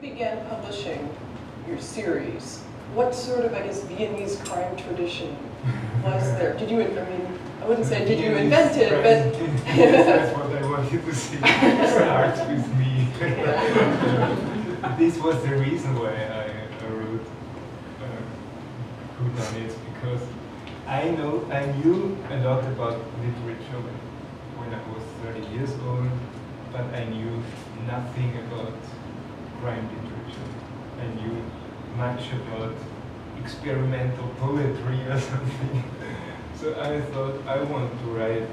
began publishing your series, what sort of, I guess, Viennese crime tradition was there? Did you, I mean, I wouldn't say did you invent it, but... That's what I wanted to say. It starts with me. This was the reason why I wrote Who Done It, because I knew a lot about literature when I was 30 years old, but I knew nothing about crime literature. I knew much about experimental poetry or something. So I thought I want to write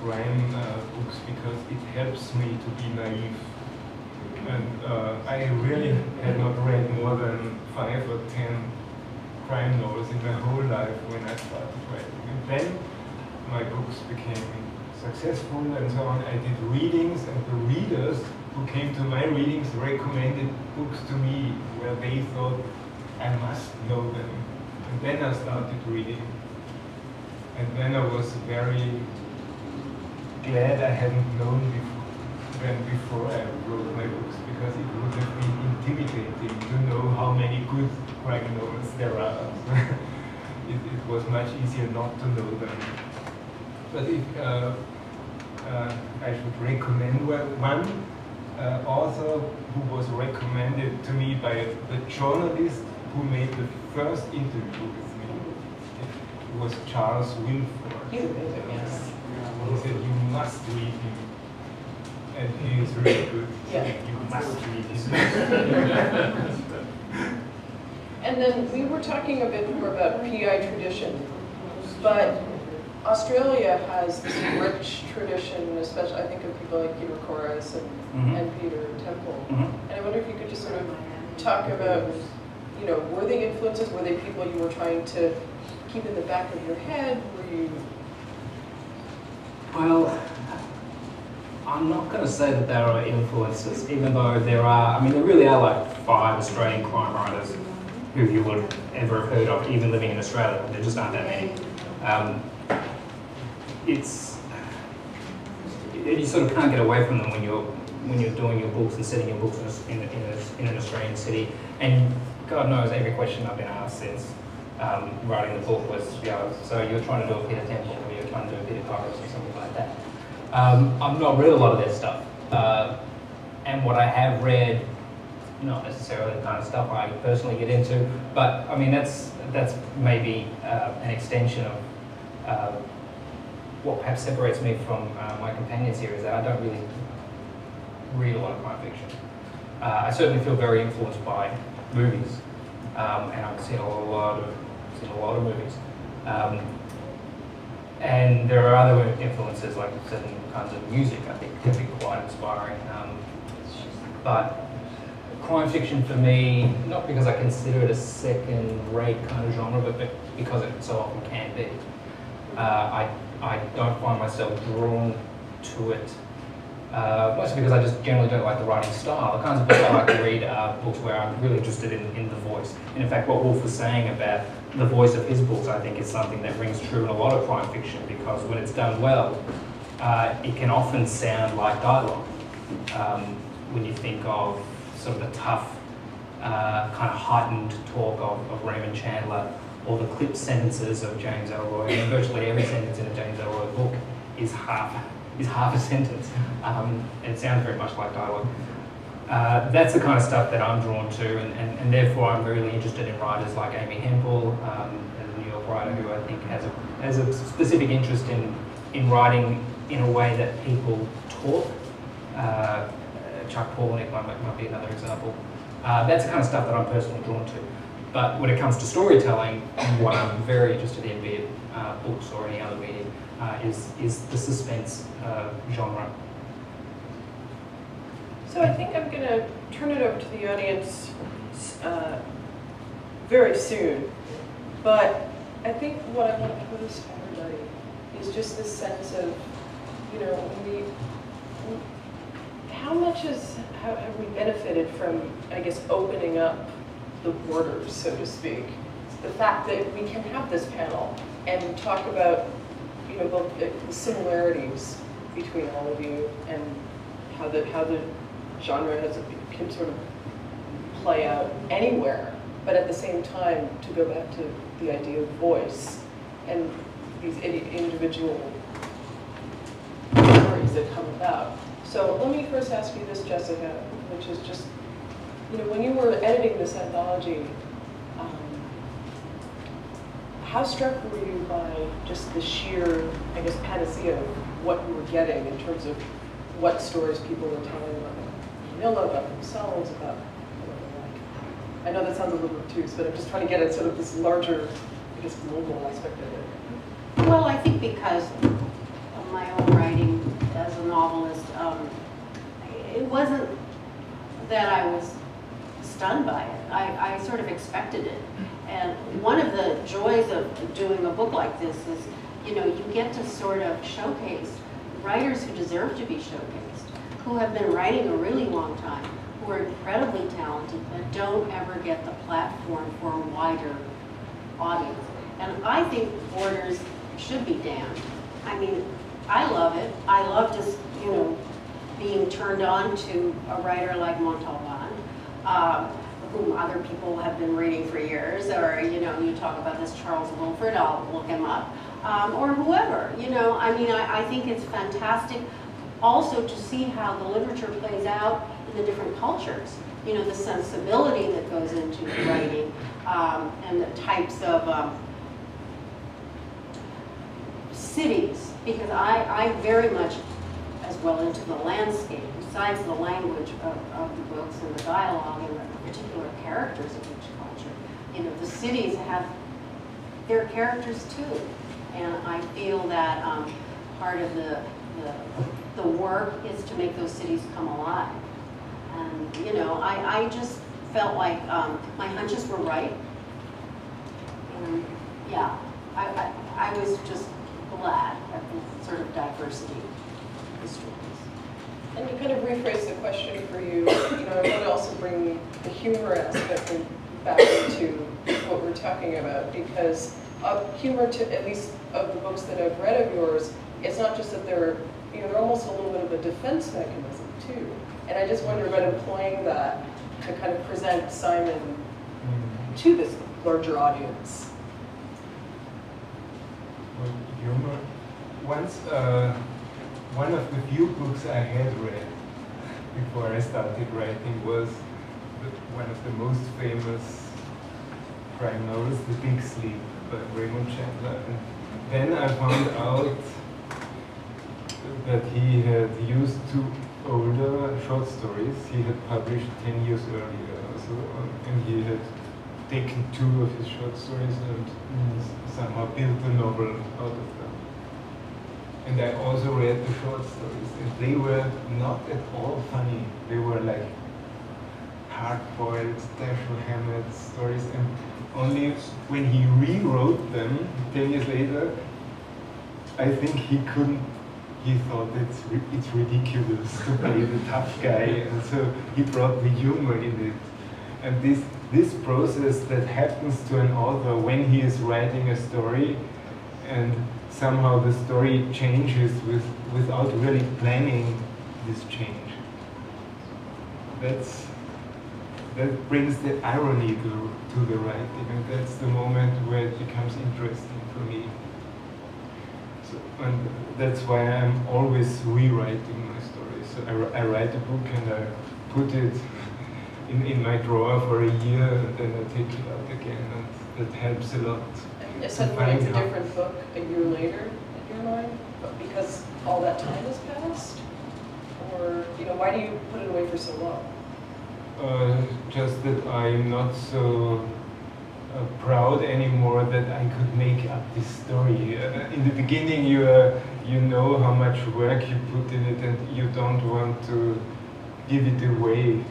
crime books because it helps me to be naive. And I really had not read more than 5 or 10 crime novels in my whole life when I started writing. And then my books became successful and so on. I did readings, and the readers who came to my readings recommended books to me where they thought I must know them. And then I started reading. And then I was very glad I hadn't known before I wrote my books, because it would have been intimidating to know how many good crime novels there are. It was much easier not to know them. But if I should recommend one author who was recommended to me by the journalist who made the first interview with me. It was Charles Wilford. He's amazing, yes. He said, you must read him. And he is really good. Yeah. You must read him. And then we were talking a bit more about PI tradition, but Australia has this rich tradition, especially I think of people like Peter Corris and Peter Temple. And I wonder if you could just sort of talk about, you know, were they influences? Were they people you were trying to keep in the back of your head? Were you? Well, I'm not going to say that there are influences, even though there are. I mean, there really are like 5 Australian crime writers who you would ever have heard of, even living in Australia. There just aren't that many. You sort of can't get away from them when you're doing your books and setting your books in an Australian city. And God knows every question I've been asked since writing the book was, so you're trying to do a Peter Temple, or you're trying to do a Peter Corris or something like that. I've not read a lot of their stuff, and what I have read, not necessarily the kind of stuff I personally get into, but I mean that's maybe an extension of what perhaps separates me from my companions here, is that I don't really read a lot of crime fiction. I certainly feel very influenced by movies, and I've seen a lot of movies. And there are other influences, like certain kinds of music, I think can be quite inspiring. But crime fiction for me, not because I consider it a second-rate kind of genre, but because it so often can be. I don't find myself drawn to it, mostly because I just generally don't like the writing style. The kinds of books I like to read are books where I'm really interested in the voice. And in fact, what Wolf was saying about the voice of his books, I think, is something that rings true in a lot of crime fiction, because when it's done well, it can often sound like dialogue. When you think of sort of the tough, kind of heightened talk of Raymond Chandler, or the clipped sentences of James Elroy. I mean, virtually every sentence in a James Elroy book is half a sentence. It sounds very much like dialogue. That's the kind of stuff that I'm drawn to, and therefore I'm really interested in writers like Amy Hempel, a New York writer who I think has a specific interest in writing in a way that people talk. Chuck Palahniuk might be another example. That's the kind of stuff that I'm personally drawn to. But when it comes to storytelling, what I'm very interested in, be it books or any other medium, is the suspense genre. So I think I'm going to turn it over to the audience very soon. But I think what I want to pose to everybody is just this sense of, you know, how much have we benefited from, I guess, opening up the borders, so to speak? The fact that we can have this panel and talk about, you know, both the similarities between all of you and how the genre can sort of play out anywhere, but at the same time, to go back to the idea of voice and these individual stories that come about. So let me first ask you this, Jessica, which is just, when you were editing this anthology, how struck were you by just the sheer, I guess, panacea of what you were getting in terms of what stories people were telling about Manila, about themselves, about I know that sounds a little obtuse, but I'm just trying to get at sort of this larger, I guess, global aspect of it. Well, I think because of my own writing as a novelist, it wasn't that I was stunned by it. I sort of expected it. And one of the joys of doing a book like this is, you get to sort of showcase writers who deserve to be showcased, who have been writing a really long time, who are incredibly talented, but don't ever get the platform for a wider audience. And I think borders should be damned. I mean, I love it. I love just, being turned on to a writer like Montalban, whom other people have been reading for years, or, you talk about this Charles Wilford, I'll look him up, or whoever, I mean, I think it's fantastic also to see how the literature plays out in the different cultures, the sensibility that goes into writing, and the types of cities, because I very much, as well into the landscape, besides the language of the books and the dialogue and the particular characters of each culture. The cities have their characters too. And I feel that part of the work is to make those cities come alive. And, I just felt like my hunches were right. And yeah, I was just glad at the sort of diversity of the stories. And to kind of rephrase the question for you, I want to also bring the humor aspect back into what we're talking about, because humor, to at least of the books that I've read of yours, it's not just that they're almost a little bit of a defense mechanism too. And I just wonder about employing that to kind of present Simon to this larger audience. Well, humor. Once, one of the few books I had read before I started writing was one of the most famous crime novels, The Big Sleep by Raymond Chandler. And then I found out that he had used two older short stories he had published 10 years earlier or so, and he had taken two of his short stories and somehow built a novel out of them. And I also read the short stories, and they were not at all funny. They were like hard-boiled Dashiell Hammett stories, and only when he rewrote them 10 years later, I think he thought it's ridiculous to play the tough guy, and so he brought the humor in it. And this process that happens to an author when he is writing a story, and somehow the story changes without really planning this change. That brings the irony to the writing, and that's the moment where it becomes interesting for me. So, and that's why I'm always rewriting my stories. So I write a book and I put it in my drawer for a year, and then I take it out again, and that helps a lot. And suddenly it's a different book a year later in your mind, but because all that time has passed? Or, why do you put it away for so long? Just that I'm not so proud anymore that I could make up this story. In the beginning, you know how much work you put in it, and you don't want to give it away.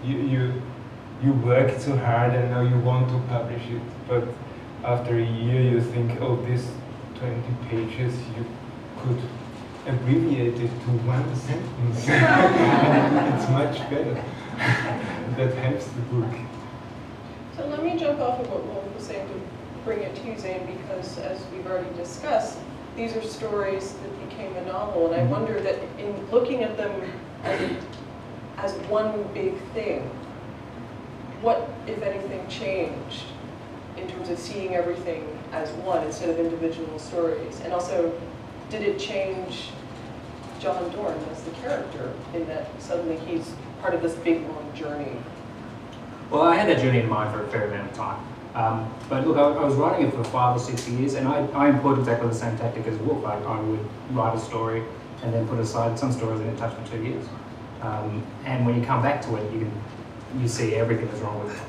You worked so hard, and now you want to publish it. But after a year, you think, oh, this 20 pages, you could abbreviate it to one sentence. It's much better. That helps the book. So let me jump off of what Wolf was saying to bring it to you, Zane, because as we've already discussed, these are stories that became a novel, and I wonder that in looking at them as one big thing, what, if anything, changed in terms of seeing everything as one instead of individual stories? And also, did it change John Dorn as the character in that suddenly he's part of this big long journey? Well, I had that journey in mind for a fair amount of time. But look, I was writing it for 5 or 6 years, and I employed exactly the same tactic as Wolf. I would write a story and then put aside some stories I didn't touch for 2 years. And when you come back to it, you see everything that's wrong with it.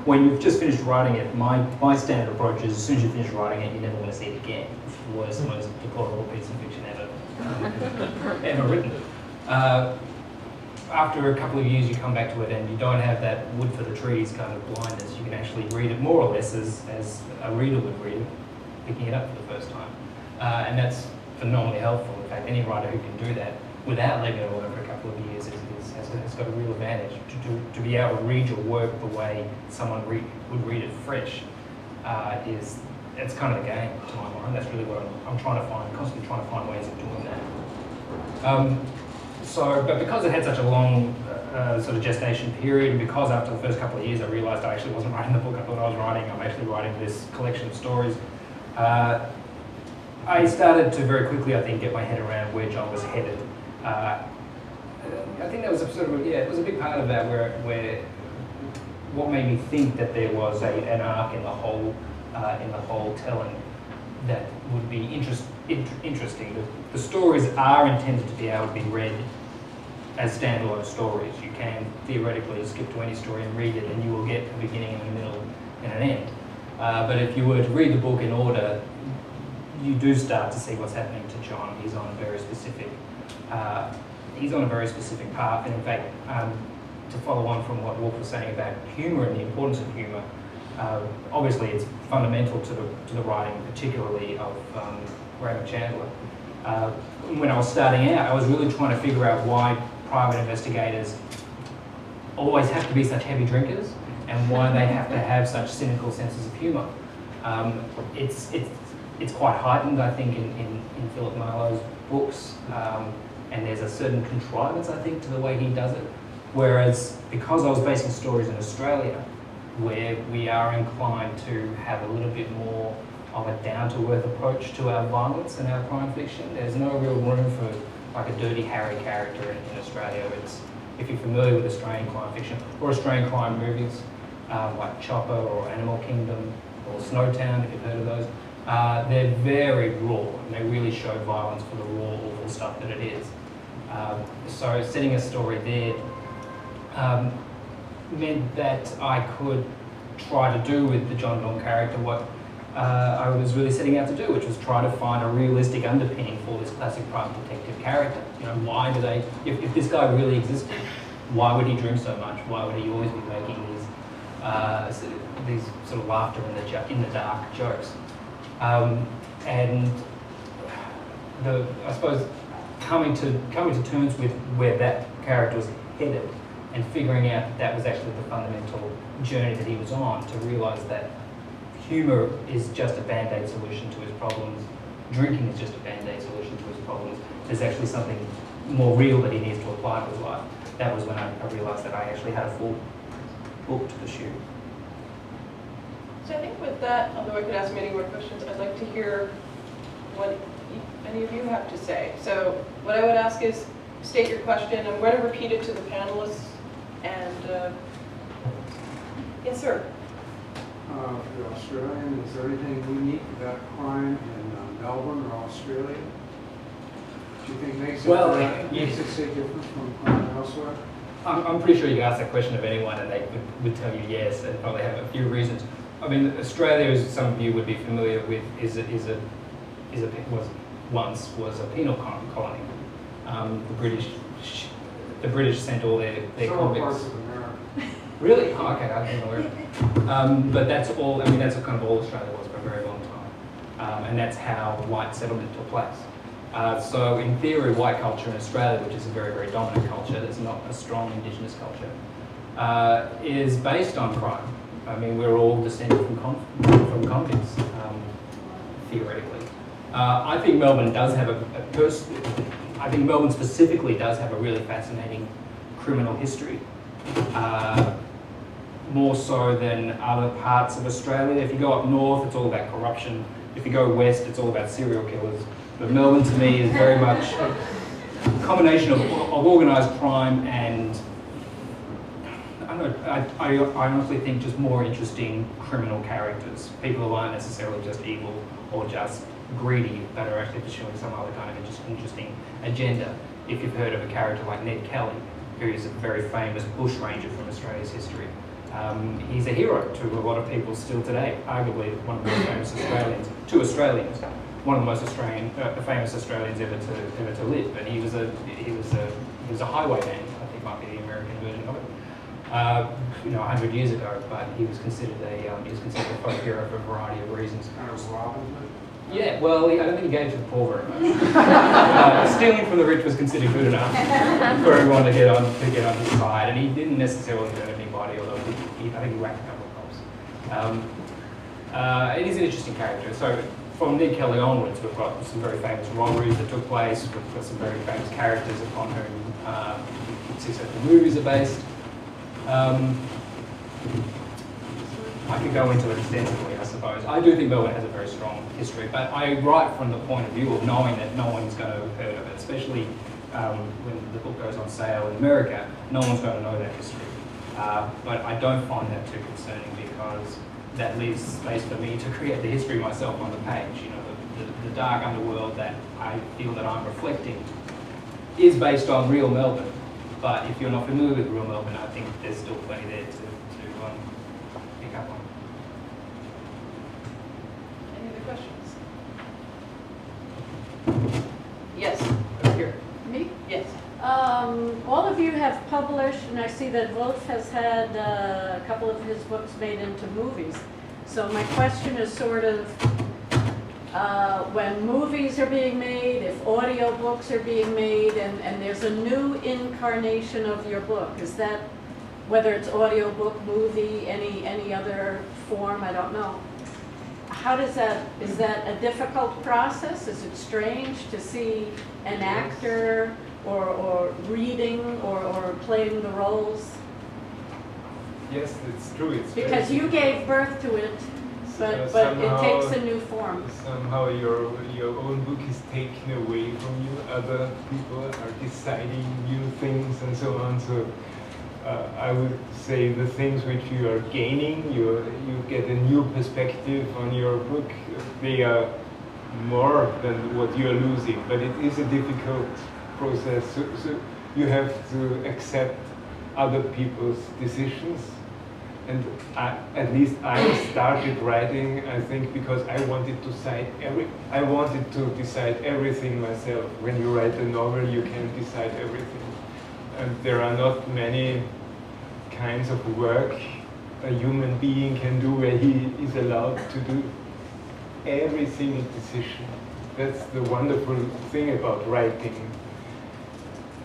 When you've just finished writing it, my standard approach is as soon as you finish writing it, you never want to see it again. It's the worst, most deplorable piece of fiction ever written. After a couple of years, you come back to it and you don't have that wood for the trees kind of blindness. You can actually read it more or less as a reader would read it, picking it up for the first time. And that's phenomenally helpful. In fact, any writer who can do that without leaving it alone for a couple of years has got a real advantage. To be able to read your work the way someone would read it fresh it's kind of the game to my mind. That's really what I'm trying to find, constantly trying to find ways of doing that. But because it had such a long sort of gestation period, and because after the first couple of years I realised I actually wasn't writing the book I thought I was writing, I'm actually writing this collection of stories, I started to very quickly, I think, get my head around where John was headed. I think that was a sort of, it was a big part of that where what made me think that there was an arc in the whole telling that would be interesting. The stories are intended to be able to be read as standalone stories. You can theoretically skip to any story and read it, and you will get a beginning and a middle and an end. But if you were to read the book in order, you do start to see what's happening to John. He's on a very specific path, and in fact, to follow on from what Wolf was saying about humour and the importance of humour, obviously it's fundamental to the writing, particularly of Raymond Chandler. When I was starting out, I was really trying to figure out why private investigators always have to be such heavy drinkers and why they have to have such cynical senses of humour. It's quite heightened, I think, in Philip Marlowe's books, and there's a certain contrivance, I think, to the way he does it. Whereas, because I was basing stories in Australia, where we are inclined to have a little bit more of a down-to-earth approach to our violence and our crime fiction, there's no real room for like a Dirty Harry character in Australia. If you're familiar with Australian crime fiction or Australian crime movies, like Chopper or Animal Kingdom or Snowtown, if you've heard of those, they're very raw, and they really show violence for the raw, awful stuff that it is. So setting a story there meant that I could try to do with the John Dorn character what I was really setting out to do, which was try to find a realistic underpinning for this classic private detective character. You know, why do they, if this guy really existed, why would he drink so much? Why would he always be making these sort of laughter in the dark jokes? And I suppose coming to terms with where that character was headed and figuring out that was actually the fundamental journey that he was on, to realise that humour is just a band-aid solution to his problems, drinking is just a band-aid solution to his problems, there's actually something more real that he needs to apply to his life. That was when I realised that I actually had a full book to pursue. So I think with that, although I could ask many more questions, I'd like to hear what any of you have to say. So what I would ask is, state your question. I'm going to repeat it to the panelists. And yes, sir. For the Australian, is there anything unique about crime in Melbourne or Australia? Do you think makes it so different from crime elsewhere? I'm pretty sure you ask that question of anyone and they would tell you yes, and probably have a few reasons. I mean, Australia, as some of you would be familiar with, once was a penal colony. The British sent all their convicts. Parts of America. Really? Oh, okay, I didn't know where. But that's all. I mean, that's kind of all Australia was for a very long time, and that's how white settlement took place. So, in theory, white culture in Australia, which is a very, very dominant culture, there's not a strong Indigenous culture, is based on crime. I mean, we're all descended from convicts, theoretically. I think Melbourne does have I think Melbourne specifically does have a really fascinating criminal history. more so than other parts of Australia. If you go up north, it's all about corruption. If you go west, it's all about serial killers. But Melbourne, to me, is very much a combination of organised crime and, I don't know, I honestly think just more interesting criminal characters. People who aren't necessarily just evil or just greedy, that are actually pursuing some other kind of interesting agenda. If you've heard of a character like Ned Kelly, who is a very famous bushranger from Australia's history. He's a hero to a lot of people still today, arguably one of the most famous Australians, to Australians, one of the most famous Australians ever to live. And he was a highwayman, I think might be the American version of it. 100 years ago, but he was considered a folk hero for a variety of reasons. Kind of Robin Hood. Yeah, well, I don't think he gave to the poor very much. Stealing from the rich was considered good enough for everyone to get on his side, and he didn't necessarily hurt anybody, although I think he whacked a couple of cops. It is an interesting character. So from Ned Kelly onwards, we've got some very famous robberies that took place. We've got some very famous characters upon whom successful movies are based. I could go into it extensively, I suppose. I do think Melbourne has a very strong history, but I write from the point of view of knowing that no one's going to have heard of it, especially when the book goes on sale in America. No one's going to know that history. But I don't find that too concerning because that leaves space for me to create the history myself on the page. You know, the dark underworld that I feel that I'm reflecting is based on real Melbourne. But if you're not familiar with real Melbourne, I think there's still plenty there to pick up on. Any other questions? Yes, over here. Me? Yes. All of you have published, and I see that Wolf has had a couple of his books made into movies. So my question is sort of, when movies are being made, if audio books are being made, and there's a new incarnation of your book, is that, whether it's audio book, movie, any other form, I don't know. How does that, is that a difficult process? Is it strange to see an actor or reading or playing the roles? Yes, it's true. It's Because you gave birth to it, but it takes a new form. Somehow your own book is taken away from you. Other people are deciding new things and so on. So I would say the things which you are gaining, you get a new perspective on your book. They are more than what you are losing, but it is a difficult process. So you have to accept other people's decisions. And at least I started writing, I think, because I wanted to decide everything myself. When you write a novel, you can decide everything. And there are not many kinds of work a human being can do where he is allowed to do every single decision. That's the wonderful thing about writing.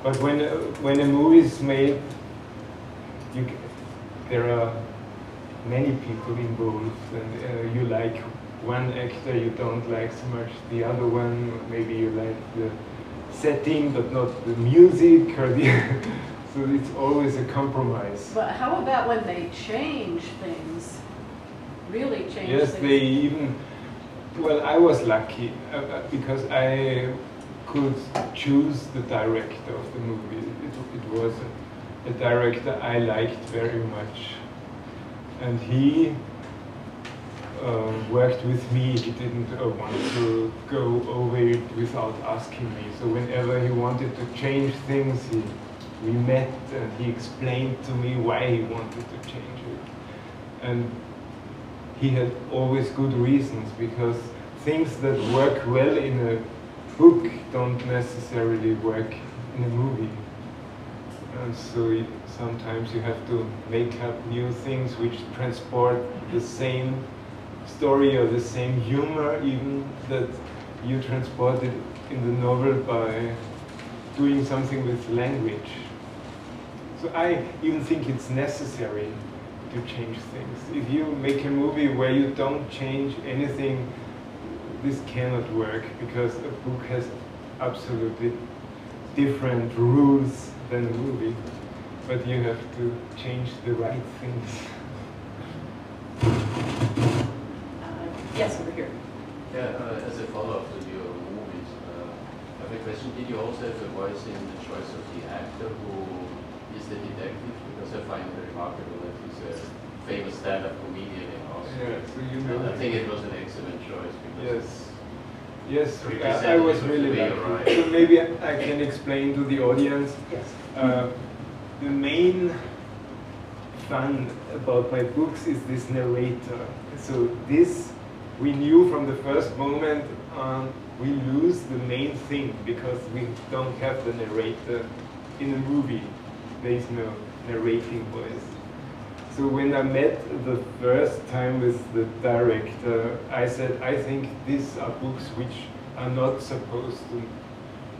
But when a movie is made, there are many people involved, and you like one actor, you don't like so much the other one. Maybe you like the setting, but not the music, or so it's always a compromise. But how about when they change things? Really change yes, things? They even. Well, I was lucky because I could choose the director of the movie. It was a director I liked very much. And he worked with me. He didn't want to go over it without asking me. So whenever he wanted to change things, we met and he explained to me why he wanted to change it. And he had always good reasons, because things that work well in a book don't necessarily work in a movie. And so sometimes you have to make up new things which transport the same story or the same humor, even that you transported in the novel by doing something with language. So I even think it's necessary to change things. If you make a movie where you don't change anything, this cannot work, because a book has absolutely different rules than a movie. But you have to change the right things. Yes, over here. Yeah, as a follow-up to your movies, I have a question. Did you also have a voice in the choice of the actor who is the detective? Because I find it remarkable that he's a famous stand-up comedian in Austria. Yeah, so you know. And I think it was an excellent choice. Because Yes, represented I was the really way lucky. right. So maybe I can explain to the audience. Yes. The main fun about my books is this narrator. So this, we knew from the first moment on, we lose the main thing because we don't have the narrator in a movie. There is no narrating voice. So when I met the first time with the director, I said, I think these are books which are not supposed to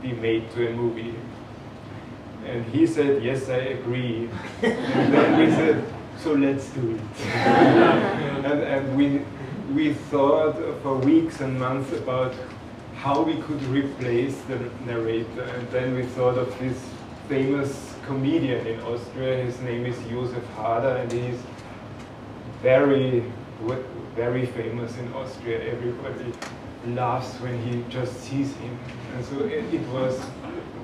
be made to a movie. And he said, yes, I agree. And then we said, so let's do it. and we thought for weeks and months about how we could replace the narrator. And then we thought of this famous comedian in Austria. His name is Josef Hader, and he's very famous in Austria. Everybody laughs when he just sees him. And so it was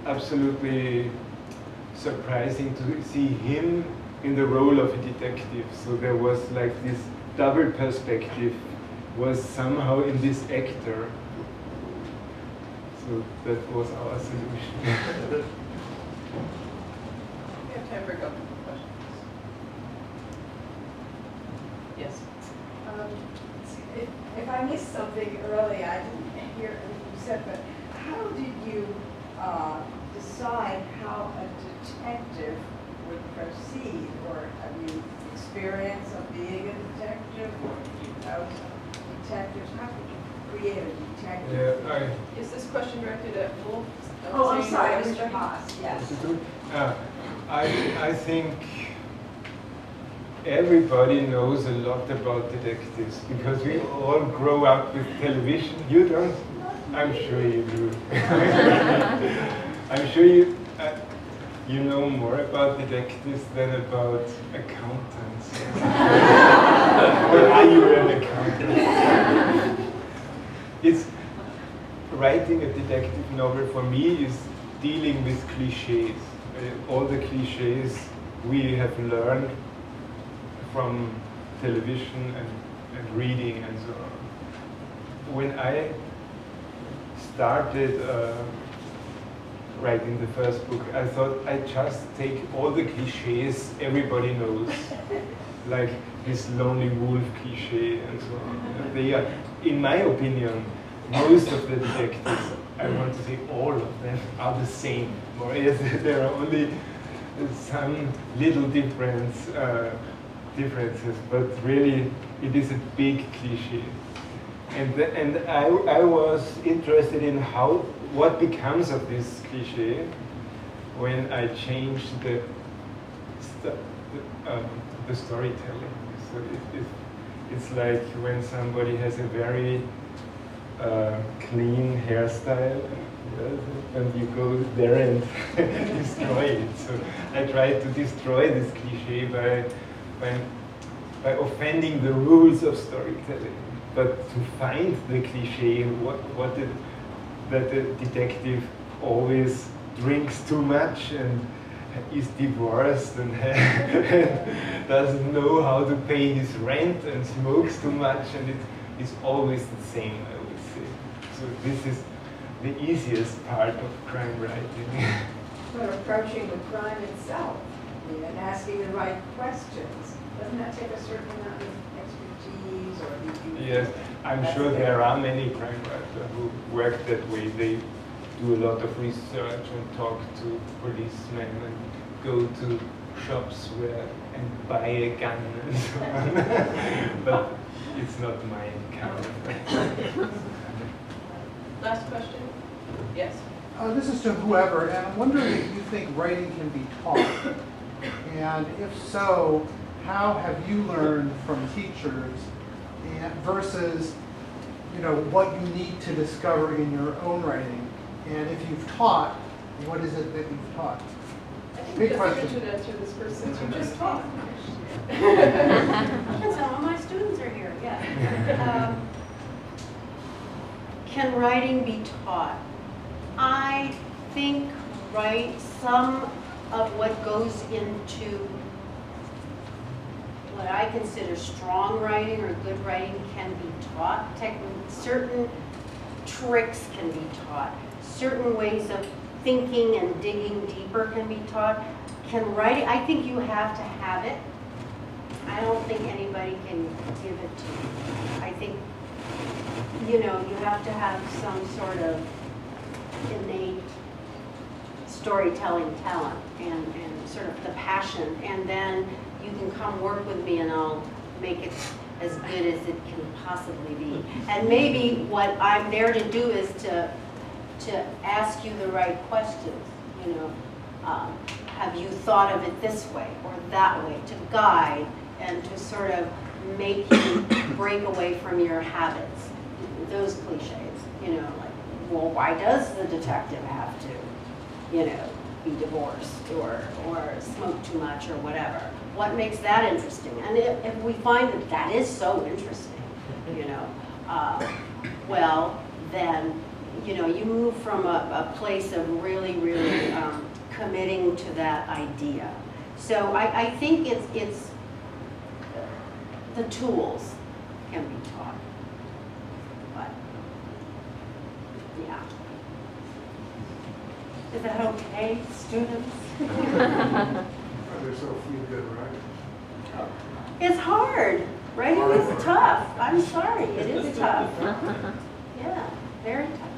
absolutely surprising to see him in the role of a detective. So there was like this double perspective was somehow in this actor. So that was our solution. We have time for a couple of questions. Yes. Let's see, if I missed something early, I didn't hear anything you said, but how did you decide how a detective would proceed? Or have you experience of being a detective, or do you know some detectives? How did you create a detective? Yeah, Is this question directed at Wolf? Oh, I'm Zane sorry, Lovitt? Mr. Haas, yes. I think everybody knows a lot about detectives because we all grow up with television. You don't? I'm sure you do. I'm sure you know more about detectives than about accountants. Or are you an accountant? It's writing a detective novel for me is dealing with cliches. All the cliches we have learned from television and reading and so on. When I started writing the first book, I thought I'd just take all the cliches everybody knows, like this lonely wolf cliche and so on. They are, in my opinion, most of the detectives, I want to say all of them, are the same. More or less, there are only some little differences, but really it is a big cliche. And I was interested in what becomes of this cliche when I changed the storytelling. So it's like when somebody has a very clean hairstyle, and you go there and destroy it. So I tried to destroy this cliche by offending the rules of storytelling. But to find the cliche, that the detective always drinks too much and is divorced and doesn't know how to pay his rent and smokes too much, and it is always the same, I would say. So this is the easiest part of crime writing. But approaching the crime itself and asking the right questions, doesn't that take a certain amount of expertise, or do you? Yes, I'm sure there are many crime writers who work that way. They do a lot of research and talk to policemen and go to shops and buy a gun and so on. But it's not my kind of. Last question? Yes. This is to whoever, and I'm wondering if you think writing can be taught. And if so, how have you learned from teachers versus, what you need to discover in your own writing? And if you've taught, what is it that you've taught? I think Big Jessica question. should answer this first since you just taught. Some of my students are here, yeah. Can writing be taught? I think some of what goes into what I consider strong writing or good writing can be taught. Certain tricks can be taught. Certain ways of thinking and digging deeper can be taught. Can writing, I think you have to have it. I don't think anybody can give it to you. I think, you have to have some sort of innate storytelling talent and sort of the passion, and then you can come work with me and I'll make it as good as it can possibly be. And maybe what I'm there to do is to ask you the right questions, have you thought of it this way or that way, to guide and to sort of make you break away from your habits, those cliches, like, well, why does the detective have to, be divorced or smoke too much or whatever? What makes that interesting? And if we find that that is so interesting, well, then, you move from a place of really, really committing to that idea. So I think it's the tools can be taught, but yeah. Is that okay, students? There's so few good writers. It's hard. Writing is tough. I'm sorry, it is tough. Yeah, very tough.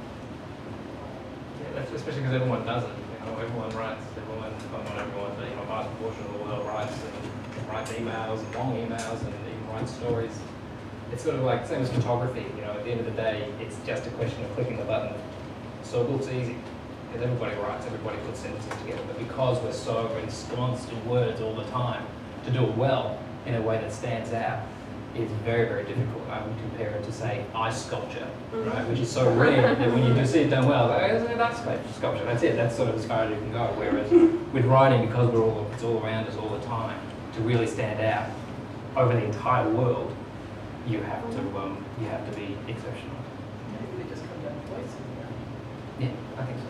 Yeah, especially because everyone does it. Everyone writes. Everyone, well, not everyone, but a vast portion of the world writes emails and long emails and even writes stories. It's sort of like same as photography. At the end of the day, it's just a question of clicking the button. So it looks easy. Because everybody writes, everybody puts sentences together, but because we're so ensconced in words all the time, to do it well in a way that stands out is very, very difficult. I would compare it to, say, ice sculpture, right? Which is so rare that when you do see it done well, like, oh, that's sculpture, that's it, that's sort of as far as you can go. Whereas with writing, because it's all around us all the time, to really stand out over the entire world, you have to be exceptional. Maybe we just come down to voices. Yeah, I think so.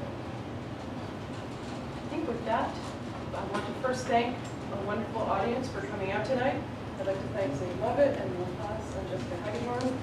I think with that, I want to first thank a wonderful audience for coming out tonight. I'd like to thank Zane Lovitt and Haas and Jessica Hagedorn